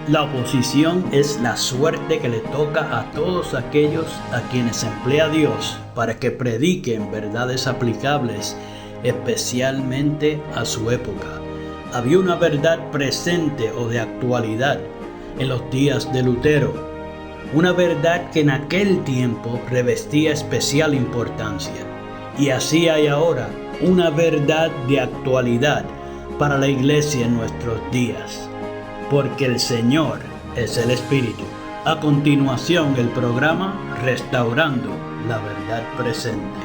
La oposición es la suerte que le toca a todos aquellos a quienes emplea Dios para que prediquen verdades aplicables, especialmente a su época. Había una verdad presente o de actualidad en los días de Lutero, una verdad que en aquel tiempo revestía especial importancia. Y así hay ahora una verdad de actualidad para la iglesia en nuestros días. Porque el Señor es el Espíritu. A continuación, el programa Restaurando la Verdad Presente.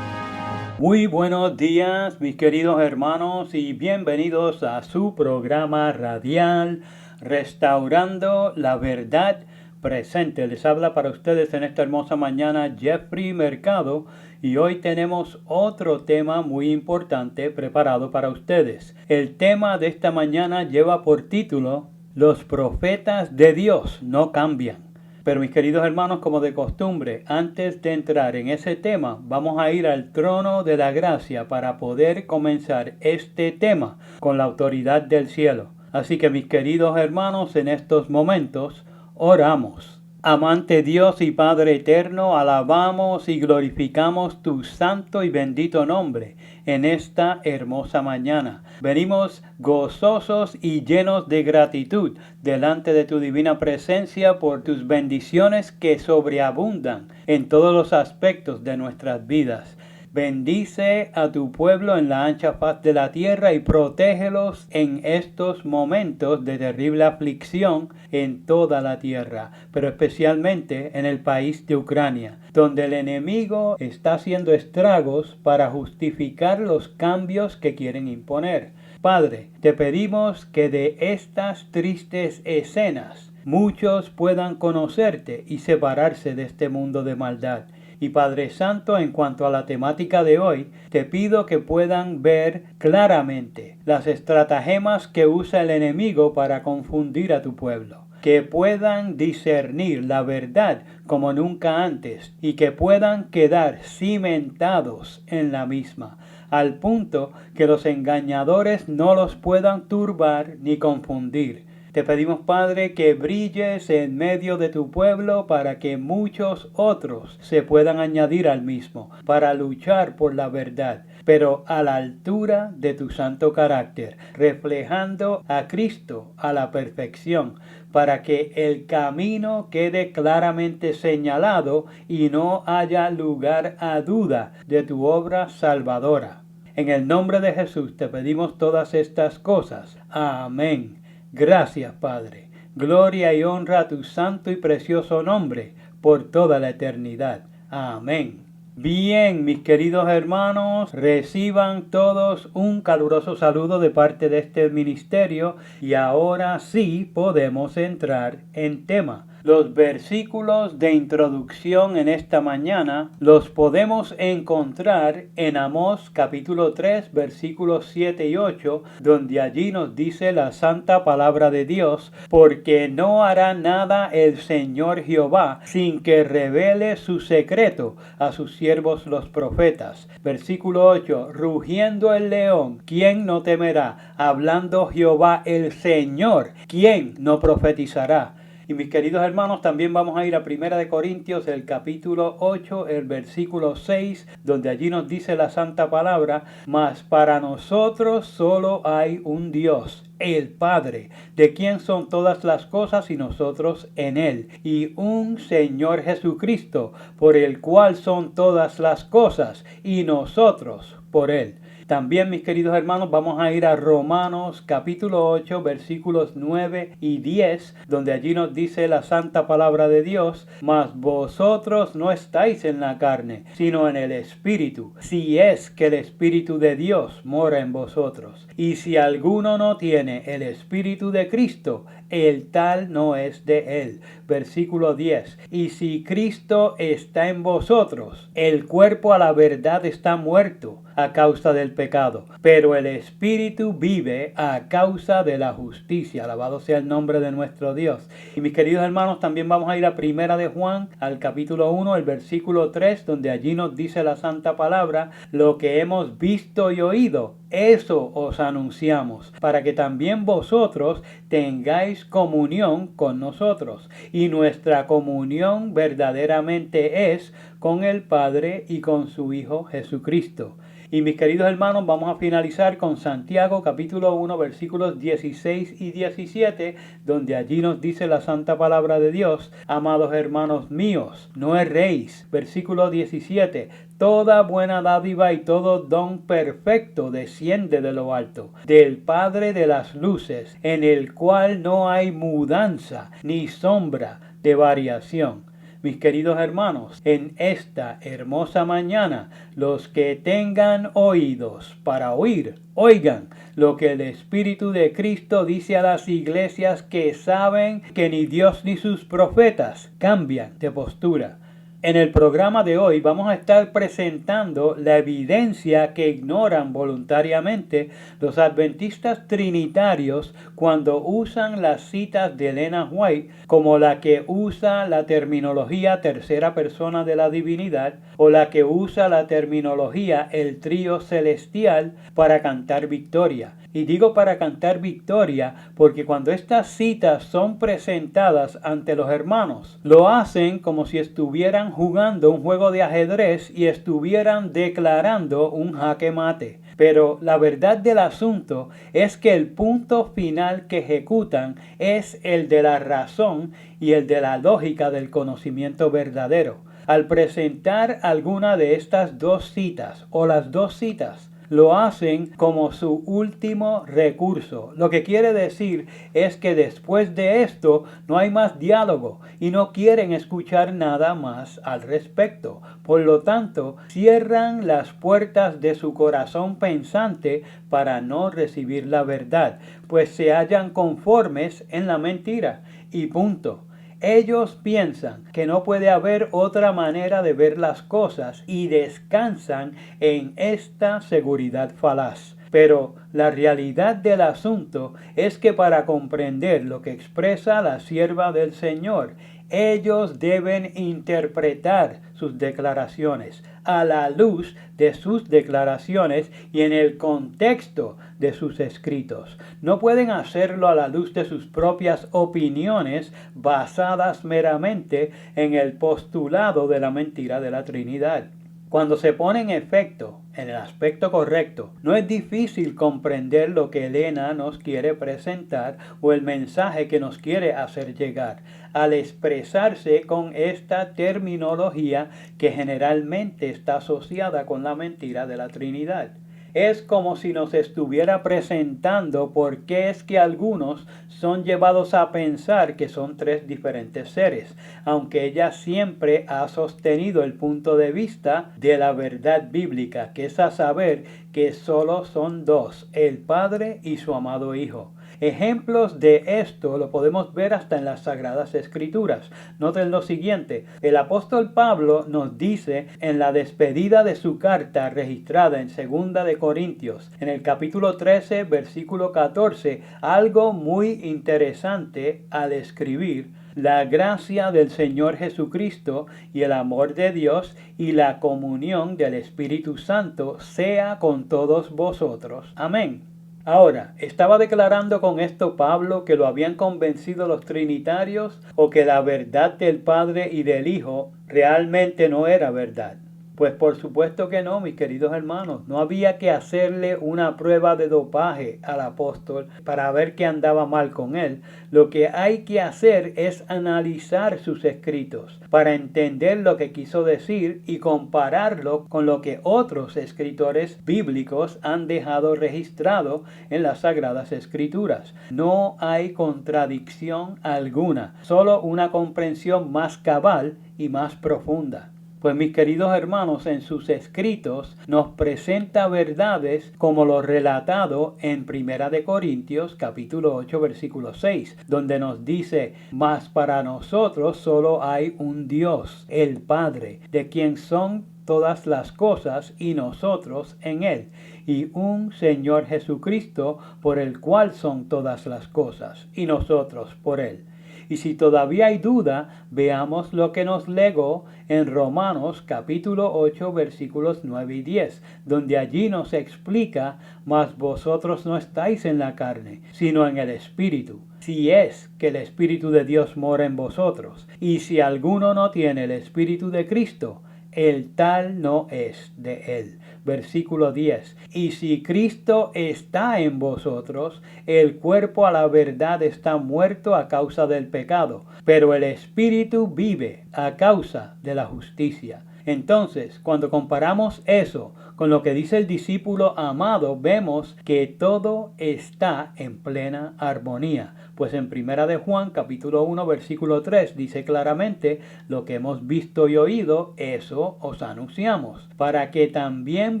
Muy buenos días, mis queridos hermanos, y bienvenidos a su programa radial Restaurando la Verdad Presente. Les habla para ustedes en esta hermosa mañana Jeffrey Mercado, y hoy tenemos otro tema muy importante preparado para ustedes. El tema de esta mañana lleva por título: Los profetas de Dios no cambian. Pero mis queridos hermanos, como de costumbre, antes de entrar en ese tema, vamos a ir al trono de la gracia para poder comenzar este tema con la autoridad del cielo. Así que mis queridos hermanos, en estos momentos, oramos. Amante Dios y Padre eterno, alabamos y glorificamos tu santo y bendito nombre en esta hermosa mañana. Venimos gozosos y llenos de gratitud delante de tu divina presencia por tus bendiciones que sobreabundan en todos los aspectos de nuestras vidas. Bendice a tu pueblo en la ancha faz de la tierra y protégelos en estos momentos de terrible aflicción en toda la tierra, pero especialmente en el país de Ucrania, donde el enemigo está haciendo estragos para justificar los cambios que quieren imponer. Padre, te pedimos que de estas tristes escenas muchos puedan conocerte y separarse de este mundo de maldad. Y Padre Santo, en cuanto a la temática de hoy, te pido que puedan ver claramente las estratagemas que usa el enemigo para confundir a tu pueblo. Que puedan discernir la verdad como nunca antes y que puedan quedar cimentados en la misma, al punto que los engañadores no los puedan turbar ni confundir. Te pedimos, Padre, que brilles en medio de tu pueblo para que muchos otros se puedan añadir al mismo, para luchar por la verdad, pero a la altura de tu santo carácter, reflejando a Cristo a la perfección, para que el camino quede claramente señalado y no haya lugar a duda de tu obra salvadora. En el nombre de Jesús te pedimos todas estas cosas. Amén. Gracias, Padre. Gloria y honra a tu santo y precioso nombre por toda la eternidad. Amén. Bien, mis queridos hermanos, reciban todos un caluroso saludo de parte de este ministerio y ahora sí podemos entrar en tema. Los versículos de introducción en esta mañana los podemos encontrar en Amós capítulo 3 versículos 7 y 8, donde allí nos dice la santa palabra de Dios: porque no hará nada el Señor Jehová sin que revele su secreto a sus siervos los profetas. Versículo 8, rugiendo el león, ¿quién no temerá? Hablando Jehová el Señor, ¿quién no profetizará? Y mis queridos hermanos, también vamos a ir a 1 Corintios, el capítulo 8, el versículo 6, donde allí nos dice la santa palabra: mas para nosotros solo hay un Dios, el Padre, de quien son todas las cosas y nosotros en Él, y un Señor Jesucristo, por el cual son todas las cosas y nosotros por Él. También, mis queridos hermanos, vamos a ir a Romanos capítulo 8 versículos 9 y 10, donde allí nos dice la santa palabra de Dios: mas vosotros no estáis en la carne, sino en el Espíritu, si es que el Espíritu de Dios mora en vosotros. Y si alguno no tiene el Espíritu de Cristo, el tal no es de él. Versículo 10. Y si Cristo está en vosotros, el cuerpo a la verdad está muerto a causa del pecado, pero el Espíritu vive a causa de la justicia. Alabado sea el nombre de nuestro Dios. Y mis queridos hermanos, también vamos a ir a 1 de Juan, al capítulo 1, el versículo 3, donde allí nos dice la santa palabra: lo que hemos visto y oído, Eso os anunciamos, para que también vosotros tengáis comunión con nosotros. Y nuestra comunión verdaderamente es con el Padre y con su Hijo Jesucristo. Y mis queridos hermanos, vamos a finalizar con Santiago capítulo 1 versículos 16 y 17, donde allí nos dice la santa palabra de Dios: amados hermanos míos, no erréis. Versículo 17: toda buena dádiva y todo don perfecto desciende de lo alto, del Padre de las luces, en el cual no hay mudanza ni sombra de variación. Mis queridos hermanos, en esta hermosa mañana, los que tengan oídos para oír, oigan lo que el Espíritu de Cristo dice a las iglesias que saben que ni Dios ni sus profetas cambian de postura. En el programa de hoy vamos a estar presentando la evidencia que ignoran voluntariamente los adventistas trinitarios cuando usan las citas de Elena White, como la que usa la terminología tercera persona de la divinidad o la que usa la terminología el trío celestial para cantar victoria. Y digo para cantar victoria porque cuando estas citas son presentadas ante los hermanos, lo hacen como si estuvieran jugando un juego de ajedrez y estuvieran declarando un jaque mate. Pero la verdad del asunto es que el punto final que ejecutan es el de la razón y el de la lógica del conocimiento verdadero. Al presentar alguna de estas dos citas o las dos citas, lo hacen como su último recurso. Lo que quiere decir es que después de esto no hay más diálogo y no quieren escuchar nada más al respecto. Por lo tanto, cierran las puertas de su corazón pensante para no recibir la verdad, pues se hallan conformes en la mentira y punto. Ellos piensan que no puede haber otra manera de ver las cosas y descansan en esta seguridad falaz. Pero la realidad del asunto es que para comprender lo que expresa la sierva del Señor, ellos deben interpretar sus declaraciones a la luz de sus declaraciones y en el contexto de sus escritos. No pueden hacerlo a la luz de sus propias opiniones basadas meramente en el postulado de la mentira de la Trinidad. Cuando se pone en efecto, en el aspecto correcto, no es difícil comprender lo que Elena nos quiere presentar o el mensaje que nos quiere hacer llegar, al expresarse con esta terminología que generalmente está asociada con la mentira de la Trinidad. Es como si nos estuviera presentando por qué es que algunos son llevados a pensar que son tres diferentes seres, aunque ella siempre ha sostenido el punto de vista de la verdad bíblica, que es a saber que solo son dos, el Padre y su amado Hijo. Ejemplos de esto lo podemos ver hasta en las Sagradas Escrituras. Noten lo siguiente: el apóstol Pablo nos dice en la despedida de su carta registrada en 2 de Corintios, en el capítulo 13, versículo 14, algo muy interesante al escribir: la gracia del Señor Jesucristo y el amor de Dios y la comunión del Espíritu Santo sea con todos vosotros. Amén. Ahora, ¿estaba declarando con esto Pablo que lo habían convencido los trinitarios o que la verdad del Padre y del Hijo realmente no era verdad? Pues por supuesto que no, mis queridos hermanos. No había que hacerle una prueba de dopaje al apóstol para ver qué andaba mal con él. Lo que hay que hacer es analizar sus escritos para entender lo que quiso decir y compararlo con lo que otros escritores bíblicos han dejado registrado en las Sagradas Escrituras. No hay contradicción alguna, solo una comprensión más cabal y más profunda. Pues mis queridos hermanos, en sus escritos nos presenta verdades como lo relatado en 1 de Corintios capítulo 8 versículo 6, donde nos dice: mas para nosotros solo hay un Dios, el Padre, de quien son todas las cosas y nosotros en Él, y un Señor Jesucristo por el cual son todas las cosas y nosotros por Él. Y si todavía hay duda, veamos lo que nos legó en Romanos capítulo 8 versículos 9 y 10, donde allí nos explica: mas vosotros no estáis en la carne, sino en el Espíritu, si es que el Espíritu de Dios mora en vosotros. Y si alguno no tiene el Espíritu de Cristo, el tal no es de él. Versículo 10. Y si Cristo está en vosotros, el cuerpo a la verdad está muerto a causa del pecado, pero el Espíritu vive a causa de la justicia. Entonces, cuando comparamos eso con lo que dice el discípulo amado, vemos que todo está en plena armonía. Pues en Primera de Juan, capítulo 1, versículo 3, dice claramente: lo que hemos visto y oído, eso os anunciamos, para que también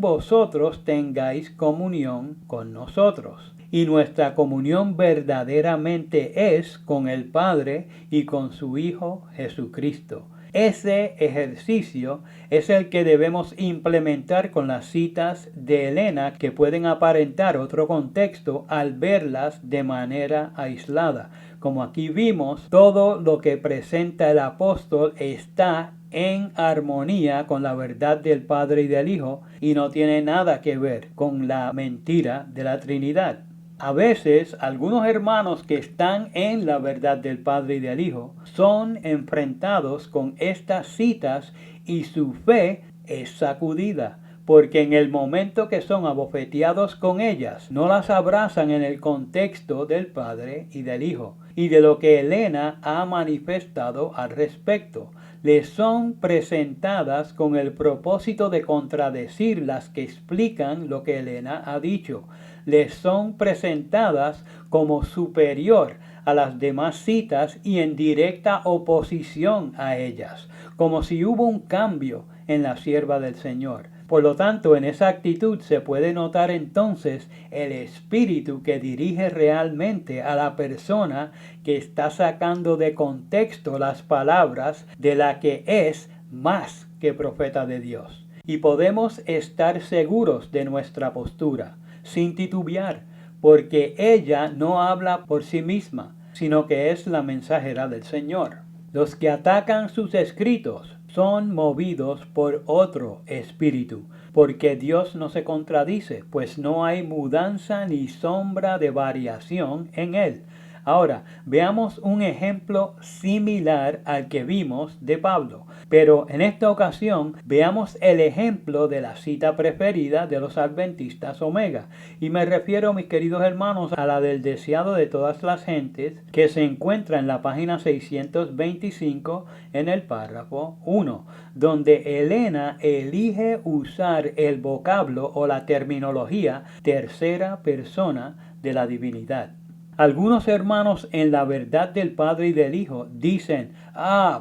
vosotros tengáis comunión con nosotros. Y nuestra comunión verdaderamente es con el Padre y con su Hijo Jesucristo. Ese ejercicio es el que debemos implementar con las citas de Elena, que pueden aparentar otro contexto al verlas de manera aislada. Como aquí vimos, todo lo que presenta el apóstol está en armonía con la verdad del Padre y del Hijo, y no tiene nada que ver con la mentira de la Trinidad. A veces, algunos hermanos que están en la verdad del Padre y del Hijo son enfrentados con estas citas y su fe es sacudida, porque en el momento que son abofeteados con ellas, no las abrazan en el contexto del Padre y del Hijo y de lo que Elena ha manifestado al respecto. Les son presentadas con el propósito de contradecir las que explican lo que Elena ha dicho. Les son presentadas como superior a las demás citas y en directa oposición a ellas, como si hubo un cambio en la sierva del Señor. Por lo tanto, en esa actitud se puede notar entonces el espíritu que dirige realmente a la persona que está sacando de contexto las palabras de la que es más que profeta de Dios. Y podemos estar seguros de nuestra postura, sin titubear, porque ella no habla por sí misma, sino que es la mensajera del Señor. Los que atacan sus escritos son movidos por otro espíritu, porque Dios no se contradice, pues no hay mudanza ni sombra de variación en él. Ahora, veamos un ejemplo similar al que vimos de Pablo, pero en esta ocasión veamos el ejemplo de la cita preferida de los adventistas Omega. Y me refiero, mis queridos hermanos, a la del deseado de todas las gentes, que se encuentra en la página 625 en el párrafo 1, donde Elena elige usar el vocablo o la terminología tercera persona de la divinidad. Algunos hermanos en la verdad del Padre y del Hijo dicen: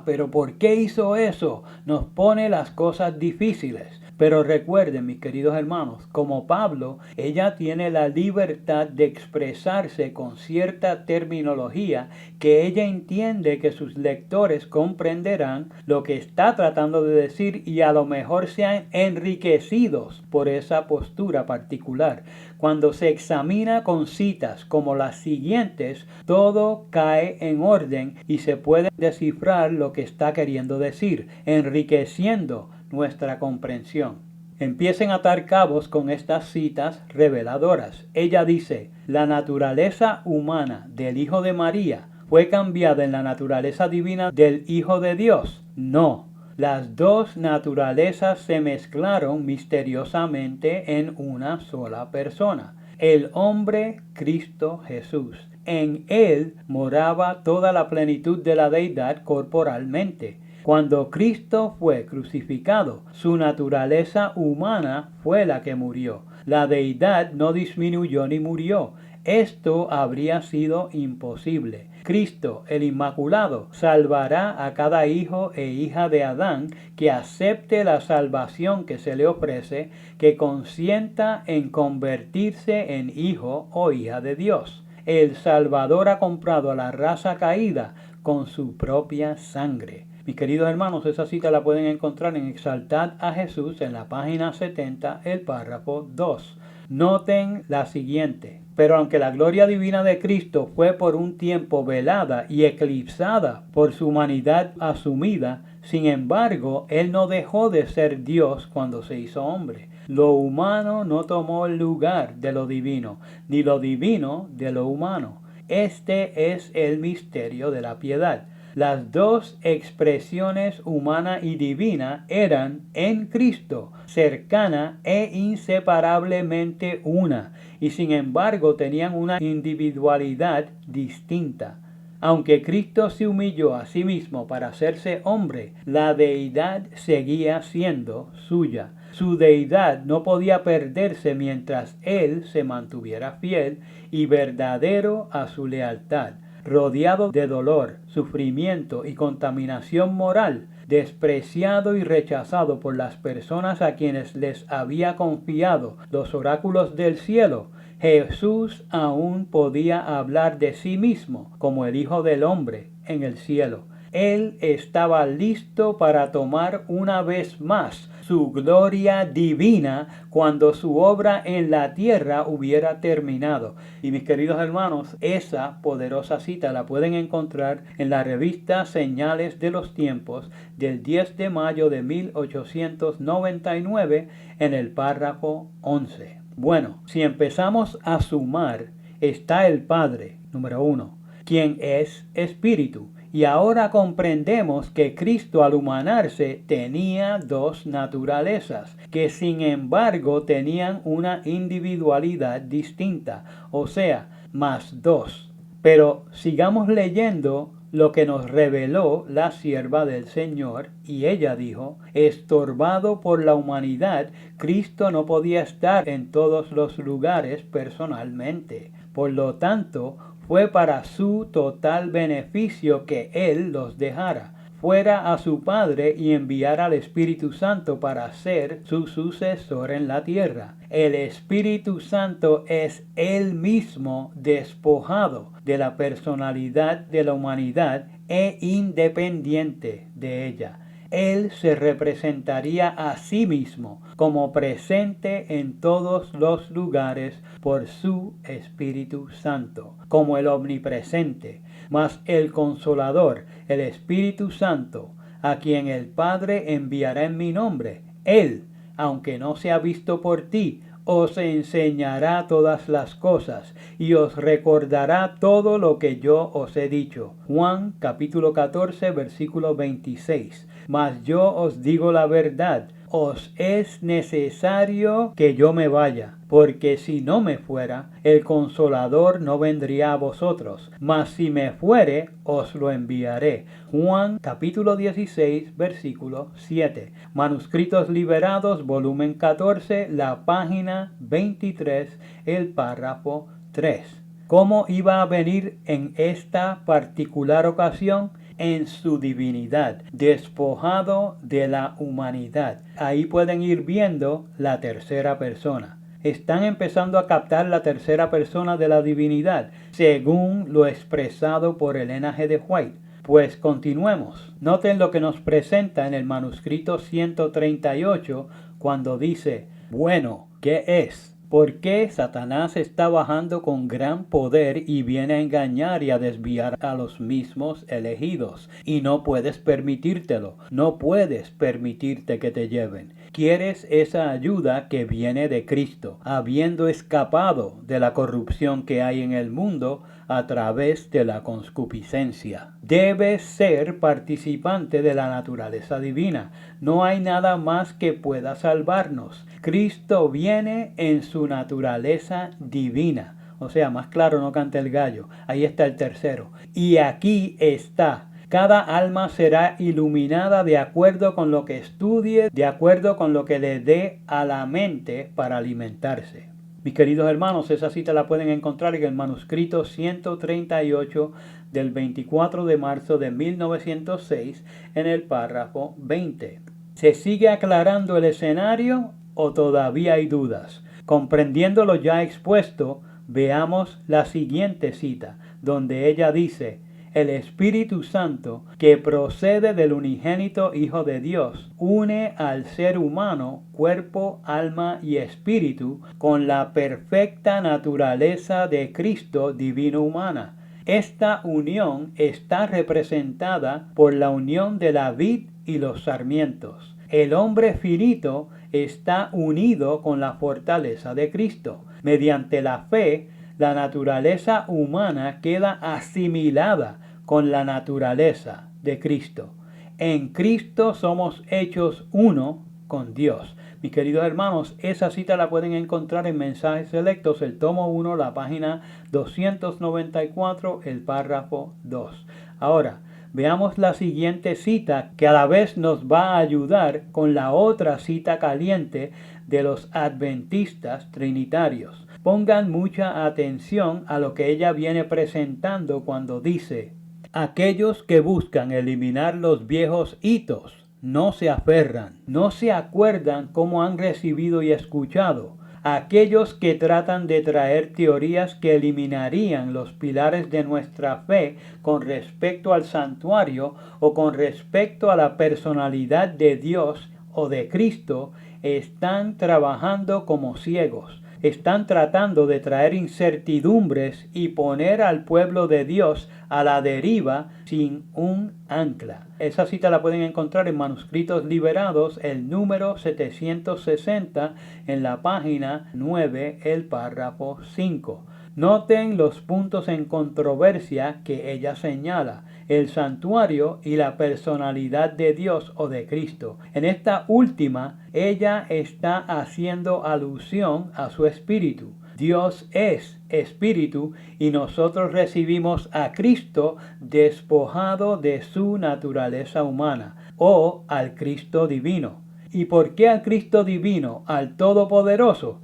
pero ¿por qué hizo eso? Nos pone las cosas difíciles. Pero recuerden, mis queridos hermanos, como Pablo, ella tiene la libertad de expresarse con cierta terminología que ella entiende que sus lectores comprenderán lo que está tratando de decir y a lo mejor sean enriquecidos por esa postura particular. Cuando se examina con citas como las siguientes, todo cae en orden y se puede descifrar lo que está queriendo decir, enriqueciendo nuestra comprensión. Empiecen a atar cabos con estas citas reveladoras. Ella dice: la naturaleza humana del Hijo de María fue cambiada en la naturaleza divina del Hijo de Dios. No. Las dos naturalezas se mezclaron misteriosamente en una sola persona, el hombre Cristo Jesús. En él moraba toda la plenitud de la deidad corporalmente. Cuando Cristo fue crucificado, su naturaleza humana fue la que murió. La deidad no disminuyó ni murió. Esto habría sido imposible. Cristo, el Inmaculado, salvará a cada hijo e hija de Adán que acepte la salvación que se le ofrece, que consienta en convertirse en hijo o hija de Dios. El Salvador ha comprado a la raza caída con su propia sangre. Mis queridos hermanos, esa cita la pueden encontrar en Exaltad a Jesús en la página 70, el párrafo 2. Noten la siguiente. Pero aunque la gloria divina de Cristo fue por un tiempo velada y eclipsada por su humanidad asumida, sin embargo, Él no dejó de ser Dios cuando se hizo hombre. Lo humano no tomó el lugar de lo divino, ni lo divino de lo humano. Este es el misterio de la piedad. Las dos expresiones humana y divina eran en Cristo, cercana e inseparablemente una, y sin embargo tenían una individualidad distinta. Aunque Cristo se humilló a sí mismo para hacerse hombre, la deidad seguía siendo suya. Su deidad no podía perderse mientras Él se mantuviera fiel y verdadero a su lealtad. Rodeado de dolor, sufrimiento y contaminación moral, despreciado y rechazado por las personas a quienes les había confiado los oráculos del cielo, Jesús aún podía hablar de sí mismo como el Hijo del Hombre en el cielo. Él estaba listo para tomar una vez más su gloria divina cuando su obra en la tierra hubiera terminado. Y mis queridos hermanos, esa poderosa cita la pueden encontrar en la revista Señales de los Tiempos del 10 de mayo de 1899 en el párrafo 11. Bueno, si empezamos a sumar, está el Padre, número 1, quien es Espíritu. Y ahora comprendemos que Cristo al humanarse tenía dos naturalezas, que sin embargo tenían una individualidad distinta, o sea, más dos. Pero sigamos leyendo lo que nos reveló la sierva del Señor, y ella dijo: estorbado por la humanidad, Cristo no podía estar en todos los lugares personalmente. Por lo tanto, fue para su total beneficio que Él los dejara, fuera a su Padre y enviara al Espíritu Santo para ser su sucesor en la tierra. El Espíritu Santo es Él mismo despojado de la personalidad de la humanidad e independiente de ella. Él se representaría a sí mismo como presente en todos los lugares por su Espíritu Santo, como el omnipresente, mas el Consolador, el Espíritu Santo, a quien el Padre enviará en mi nombre, Él, aunque no sea visto por ti, os enseñará todas las cosas y os recordará todo lo que yo os he dicho. Juan capítulo 14 versículo 26. Mas yo os digo la verdad, os es necesario que yo me vaya, porque si no me fuera, el Consolador no vendría a vosotros, mas si me fuere, os lo enviaré. Juan capítulo 16, versículo 7. Manuscritos Liberados, volumen 14, la página 23, el párrafo 3. ¿Cómo iba a venir en esta particular ocasión? En su divinidad, despojado de la humanidad. Ahí pueden ir viendo la tercera persona. Están empezando a captar la tercera persona de la divinidad, según lo expresado por Elena G. de White. Pues continuemos. Noten lo que nos presenta en el manuscrito 138 cuando dice: bueno, ¿qué es? ¿Por qué Satanás está bajando con gran poder y viene a engañar y a desviar a los mismos elegidos? Y no puedes permitírtelo, no puedes permitirte que te lleven. Quieres esa ayuda que viene de Cristo, habiendo escapado de la corrupción que hay en el mundo a través de la concupiscencia. Debes ser participante de la naturaleza divina. No hay nada más que pueda salvarnos. Cristo viene en su naturaleza divina. O sea, más claro no canta el gallo. Ahí está el tercero. Y aquí está. Cada alma será iluminada de acuerdo con lo que estudie, de acuerdo con lo que le dé a la mente para alimentarse. Mis queridos hermanos, esa cita la pueden encontrar en el manuscrito 138 del 24 de marzo de 1906 en el párrafo 20. ¿Se sigue aclarando el escenario o todavía hay dudas? Comprendiendo lo ya expuesto, veamos la siguiente cita, donde ella dice: el Espíritu Santo, que procede del unigénito Hijo de Dios, une al ser humano, cuerpo, alma y espíritu, con la perfecta naturaleza de Cristo divino humana. Esta unión está representada por la unión de la vid y los sarmientos. El hombre finito está unido con la fortaleza de Cristo. Mediante la fe, la naturaleza humana queda asimilada con la naturaleza de Cristo. En Cristo somos hechos uno con Dios. Mis queridos hermanos, esa cita la pueden encontrar en Mensajes Selectos, el tomo 1, la página 294, el párrafo 2. Ahora, veamos la siguiente cita que a la vez nos va a ayudar con la otra cita caliente de los adventistas trinitarios. Pongan mucha atención a lo que ella viene presentando cuando dice: aquellos que buscan eliminar los viejos hitos no se aferran, no se acuerdan cómo han recibido y escuchado. Aquellos que tratan de traer teorías que eliminarían los pilares de nuestra fe con respecto al santuario o con respecto a la personalidad de Dios o de Cristo, están trabajando como ciegos. Están tratando de traer incertidumbres y poner al pueblo de Dios a la deriva sin un ancla. Esa cita la pueden encontrar en Manuscritos Liberados, el número 760, en la página 9, el párrafo 5. Noten los puntos en controversia que ella señala: el santuario y la personalidad de Dios o de Cristo. En esta última, ella está haciendo alusión a su espíritu. Dios es espíritu y nosotros recibimos a Cristo despojado de su naturaleza humana, o al Cristo divino. ¿Y por qué al Cristo divino? ¿Al Todopoderoso?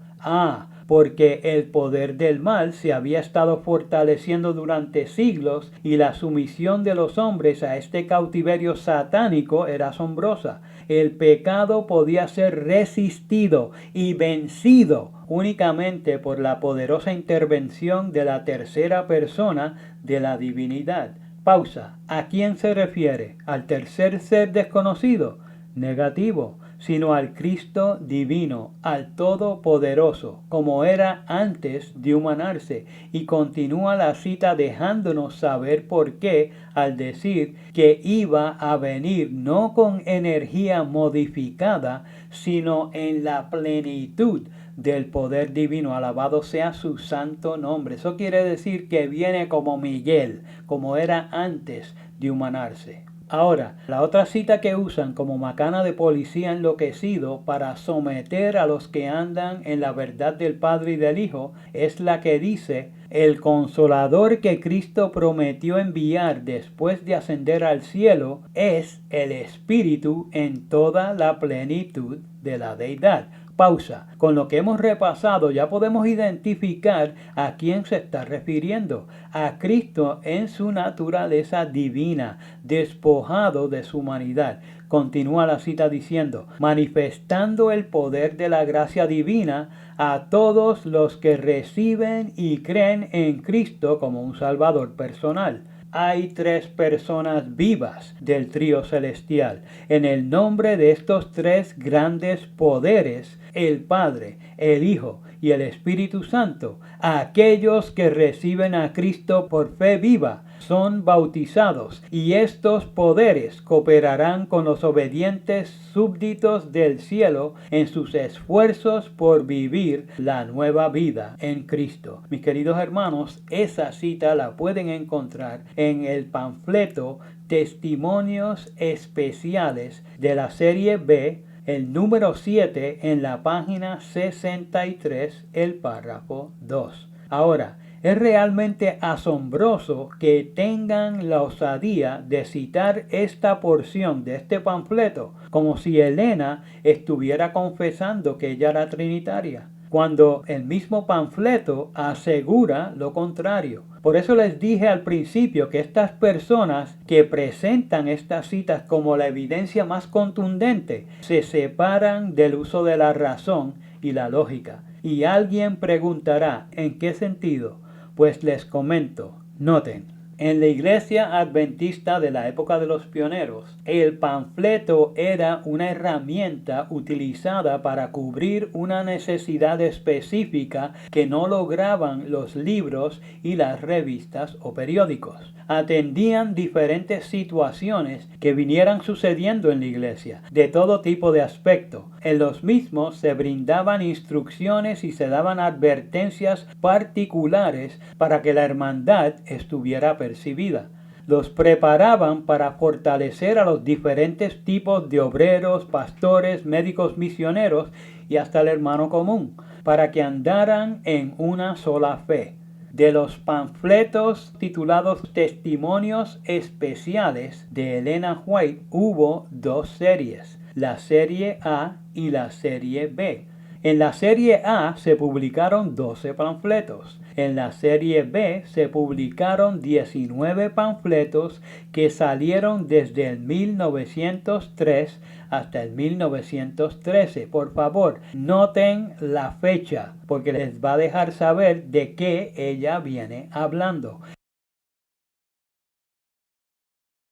Porque el poder del mal se había estado fortaleciendo durante siglos y la sumisión de los hombres a este cautiverio satánico era asombrosa. El pecado podía ser resistido y vencido únicamente por la poderosa intervención de la tercera persona de la divinidad. Pausa. ¿A quién se refiere? ¿Al tercer ser desconocido? Negativo, sino al Cristo divino, al Todopoderoso, como era antes de humanarse. Y continúa la cita dejándonos saber por qué, al decir que iba a venir no con energía modificada, sino en la plenitud del poder divino. Alabado sea su santo nombre. Eso quiere decir que viene como Miguel, como era antes de humanarse. Ahora, la otra cita que usan como macana de policía enloquecido para someter a los que andan en la verdad del Padre y del Hijo es la que dice: el Consolador que Cristo prometió enviar después de ascender al cielo es el Espíritu en toda la plenitud de la deidad. Pausa. Con lo que hemos repasado ya podemos identificar a quién se está refiriendo: a Cristo en su naturaleza divina, despojado de su humanidad. Continúa la cita diciendo: manifestando el poder de la gracia divina a todos los que reciben y creen en Cristo como un Salvador personal. Hay tres personas vivas del trío celestial. En el nombre de estos tres grandes poderes, el Padre, el Hijo y el Espíritu Santo, aquellos que reciben a Cristo por fe viva son bautizados, y estos poderes cooperarán con los obedientes súbditos del cielo en sus esfuerzos por vivir la nueva vida en Cristo. Mis queridos hermanos, esa cita la pueden encontrar en el panfleto Testimonios Especiales de la serie B, el número 7, en la página 63, el párrafo 2. Ahora, es realmente asombroso que tengan la osadía de citar esta porción de este panfleto como si Elena estuviera confesando que ella era trinitaria, cuando el mismo panfleto asegura lo contrario. Por eso les dije al principio que estas personas que presentan estas citas como la evidencia más contundente se separan del uso de la razón y la lógica. Y alguien preguntará: ¿en qué sentido? Pues les comento. Noten, En la iglesia adventista de la época de los pioneros, el panfleto era una herramienta utilizada para cubrir una necesidad específica que no lograban los libros y las revistas o periódicos. Atendían diferentes situaciones que vinieran sucediendo en la iglesia, de todo tipo de aspecto. En los mismos se brindaban instrucciones y se daban advertencias particulares para que la hermandad estuviera percibida. Los preparaban para fortalecer a los diferentes tipos de obreros, pastores, médicos, misioneros y hasta el hermano común, para que andaran en una sola fe. De los panfletos titulados Testimonios Especiales de Elena White hubo dos series, la serie A y la serie B. En la serie A se publicaron 12 panfletos. En la serie B se publicaron 19 panfletos que salieron desde el 1903 hasta el 1913. Por favor, noten la fecha porque les va a dejar saber de qué ella viene hablando.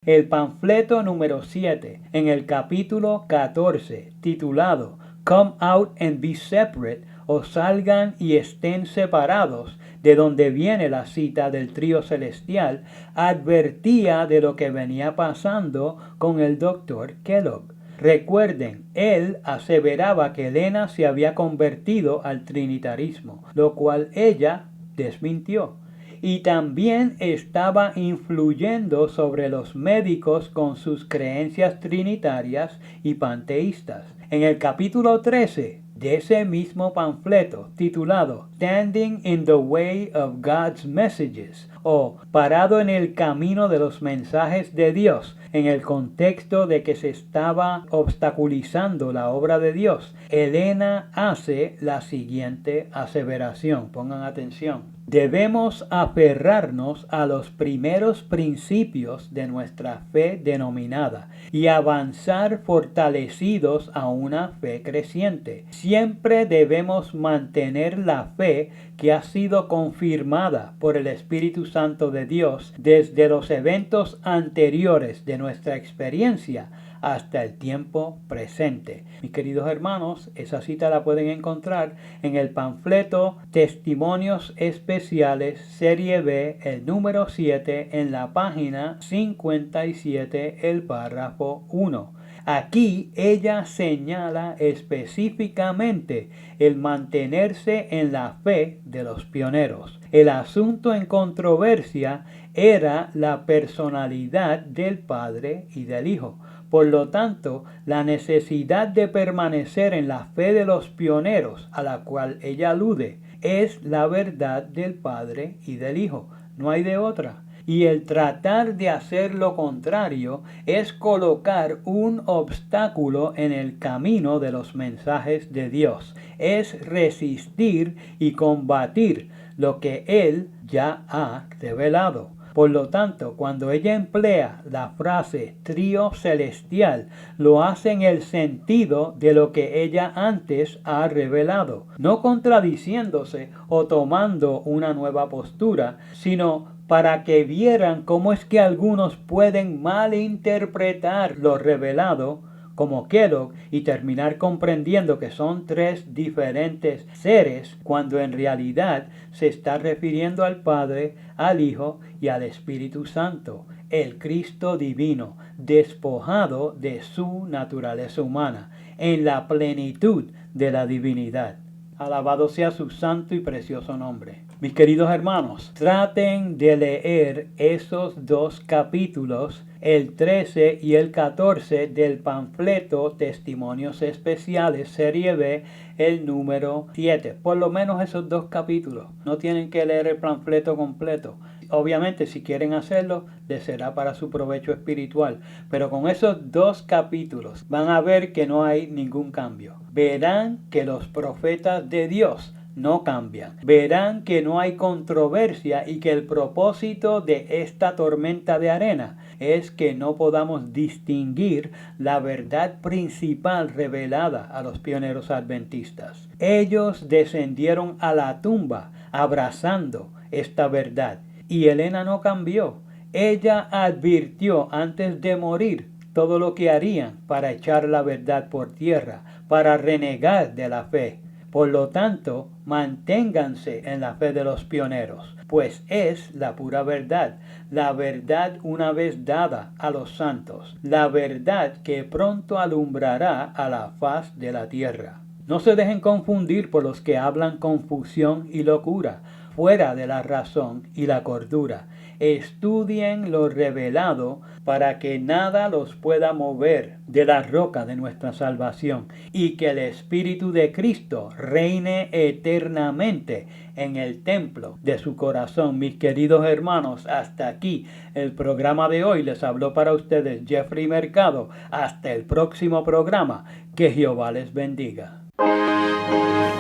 El panfleto número 7 en el capítulo 14, titulado Come Out and Be Separate, o Salgan y estén separados, de donde viene la cita del trío celestial, advertía de lo que venía pasando con el Dr. Kellogg. Recuerden, él aseveraba que Elena se había convertido al trinitarismo, lo cual ella desmintió. Y también estaba influyendo sobre los médicos con sus creencias trinitarias y panteístas. En el capítulo 13 de ese mismo panfleto, titulado Standing in the Way of God's Messages, o Parado en el camino de los mensajes de Dios, en el contexto de que se estaba obstaculizando la obra de Dios, Elena hace la siguiente aseveración. Pongan atención. Debemos aferrarnos a los primeros principios de nuestra fe denominada y avanzar fortalecidos a una fe creciente. Siempre debemos mantener la fe que ha sido confirmada por el Espíritu Santo de Dios desde los eventos anteriores de nuestra experiencia hasta el tiempo presente. Mis queridos hermanos, esa cita la pueden encontrar en el panfleto Testimonios Especiales, serie B, el número 7, en la página 57, el párrafo 1. Aquí ella señala específicamente el mantenerse en la fe de los pioneros. El asunto en controversia era la personalidad del Padre y del Hijo. Por lo tanto, la necesidad de permanecer en la fe de los pioneros, a la cual ella alude, es la verdad del Padre y del Hijo. No hay de otra. Y el tratar de hacer lo contrario es colocar un obstáculo en el camino de los mensajes de Dios. Es resistir y combatir lo que Él ya ha revelado. Por lo tanto, cuando ella emplea la frase trío celestial, lo hace en el sentido de lo que ella antes ha revelado, no contradiciéndose o tomando una nueva postura, sino para que vieran cómo es que algunos pueden malinterpretar lo revelado como Kellogg y terminar comprendiendo que son tres diferentes seres cuando en realidad se está refiriendo al Padre, al Hijo y al Espíritu Santo, el Cristo divino, despojado de su naturaleza humana, en la plenitud de la divinidad. Alabado sea su santo y precioso nombre. Mis queridos hermanos, traten de leer esos dos capítulos, el 13 y el 14 del panfleto Testimonios Especiales, serie B, el número 7. Por lo menos esos dos capítulos. No tienen que leer el panfleto completo. Obviamente, si quieren hacerlo, les será para su provecho espiritual. Pero con esos dos capítulos van a ver que no hay ningún cambio. Verán que los profetas de Dios no cambian. Verán que no hay controversia y que el propósito de esta tormenta de arena es que no podamos distinguir la verdad principal revelada a los pioneros adventistas. Ellos descendieron a la tumba abrazando esta verdad y Elena no cambió. Ella advirtió antes de morir todo lo que harían para echar la verdad por tierra, para renegar de la fe. Por lo tanto, manténganse en la fe de los pioneros, pues es la pura verdad, la verdad una vez dada a los santos, la verdad que pronto alumbrará a la faz de la tierra. No se dejen confundir por los que hablan confusión y locura, fuera de la razón y la cordura. Estudien lo revelado para que nada los pueda mover de la roca de nuestra salvación y que el Espíritu de Cristo reine eternamente en el templo de su corazón. Mis queridos hermanos, hasta aquí el programa de hoy. Les habló para ustedes Jeffrey Mercado. Hasta el próximo programa. Que Jehová les bendiga.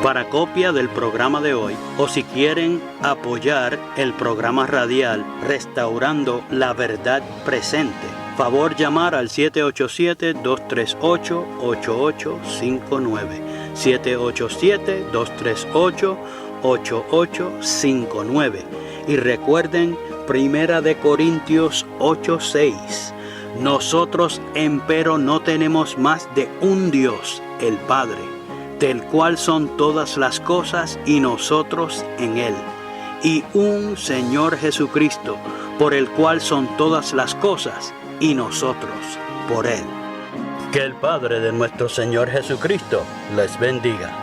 Para copia del programa de hoy, o si quieren apoyar el programa radial Restaurando la Verdad Presente, favor llamar al 787-238-8859, 787-238-8859. Y recuerden, 1 Corintios 8:6, nosotros empero no tenemos más de un Dios, el Padre, del cual son todas las cosas y nosotros en Él, y un Señor Jesucristo, por el cual son todas las cosas y nosotros por Él. Que el Padre de nuestro Señor Jesucristo les bendiga.